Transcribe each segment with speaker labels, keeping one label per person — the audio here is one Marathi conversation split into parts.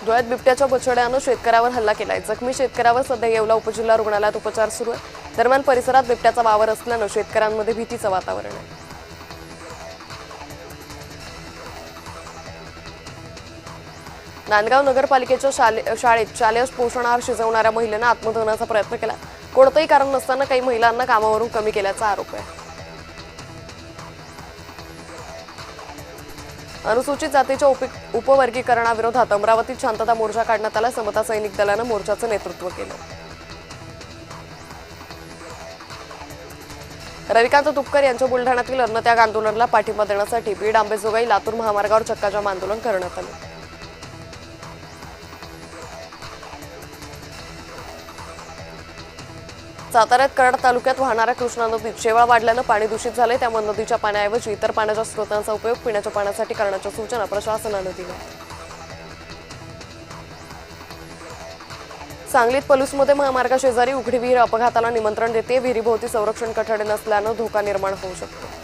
Speaker 1: धुळ्यात बिबट्याच्या बछड्यानं शेतकऱ्यावर हल्ला केलाय। जखमी शेतकऱ्यावर सध्या येवला उपजिल्हा रुग्णालयात उपचार सुरू आहे। दरम्यान परिसरात बिबट्याचा वावर असल्यानं शेतकऱ्यांमध्ये भीतीचं वातावरण आहे। नांदगाव नगरपालिकेच्या शाळेत शालेय पोषणाहार शिजवणाऱ्या महिलेनं आत्मदहनाचा प्रयत्न केला। कोणतंही कारण नसताना काही महिलांना कामावरून कमी केल्याचा आरोप आहे। अनुसूचित जातीच्या उपवर्गीकरणाविरोधात अमरावतीत शांतता मोर्चा काढण्यात आला। समता सैनिक दलानं मोर्चाचं नेतृत्व केलं। रविकांत तुपकर यांच्या बुलढाण्यातील अन्नत्याग आंदोलनाला पाठिंबा देण्यासाठी बीड आंबेजोगाई लातूर महामार्गावर चक्काजाम आंदोलन करण्यात आलं। साताऱ्यात कराड तालुक्यात वाहणाऱ्या कृष्णा नदीत शेवाळ वाढल्यानं पाणी दूषित झाले। त्यामुळे नदीच्या पाण्याऐवजी इतर पाण्याच्या स्रोतांचा उपयोग पिण्याच्या पाण्यासाठी करण्याच्या सूचना प्रशासनानं दिल्या। सांगलीत पलूसमध्ये महामार्गाशेजारी उघडी विहीर अपघाताला निमंत्रण देते। विहिरीभोवती संरक्षण कठडे नसल्यानं धोका निर्माण होऊ शकतो।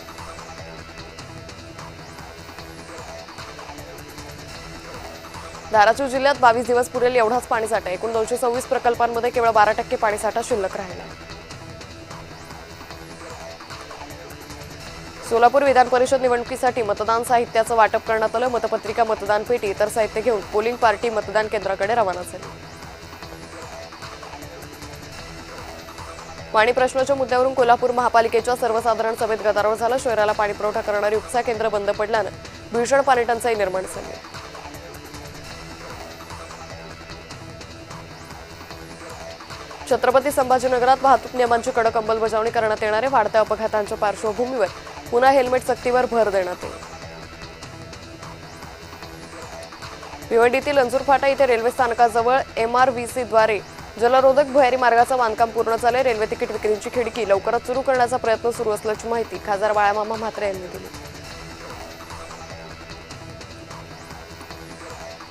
Speaker 1: धाराशिव जिल्ह्यात 22 दिवस पुरेल एवढाच पाणीसाठा। एकूण 226 प्रकल्पांमध्ये केवळ 12% पाणीसाठा शिल्लक राहिला। सोलापूर विधान परिषद निवडणुकीसाठी मतदान साहित्याचं वाटप करण्यात आलं। मतपत्रिका, मतदान पेटी, इतर साहित्य घेऊन पोलिंग पार्टी मतदान केंद्राकडे रवाना झाली। पाणी प्रश्नाच्या मुद्द्यावरून कोल्हापूर महापालिकेच्या सर्वसाधारण सभेत गदारोळ झाला। शहराला पाणी पुरवठा करणारी उपसा केंद्र बंद पडल्यानं भीषण पाणी टंचाई निर्माण झाली। छत्रपती संभाजीनगरात वाहतूक नियमांची कडक अंमलबजावणी करण्यात येणार आहे। वाढत्या अपघातांच्या पार्श्वभूमीवर पुन्हा हेल्मेट सक्तीवर भर देण्यात येईल। भिवंडीतील अंजूर फाटा इथे रेल्वे स्थानकाजवळ MRVCद्वारे जलरोधक भुयारी मार्गाचं बांधकाम पूर्ण झाले। रेल्वे तिकीट विक्रीची खिडकी लवकरच सुरू करण्याचा प्रयत्न सुरू असल्याची माहिती खासदार बाळामामा म्हात्रे यांनी दिली।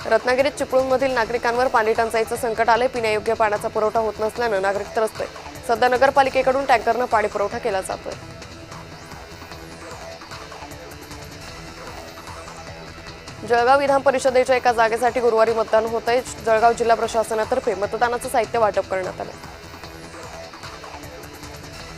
Speaker 1: रत्नागिरीत चिपळूणमधील नागरिकांवर पाणी टंचाईचं संकट आले। पिण्यायोग्य पाण्याचा पुरवठा होत नसल्यानं नागरिक त्रस्त आहेत। सध्या नगरपालिकेकडून टँकरनं पाणी पुरवठा केला जातोय। जळगाव विधान परिषदेच्या एका जागेसाठी गुरुवारी मतदान होत आहे। जळगाव जिल्हा प्रशासनातर्फे मतदानाचं साहित्य वाटप करण्यात आलं।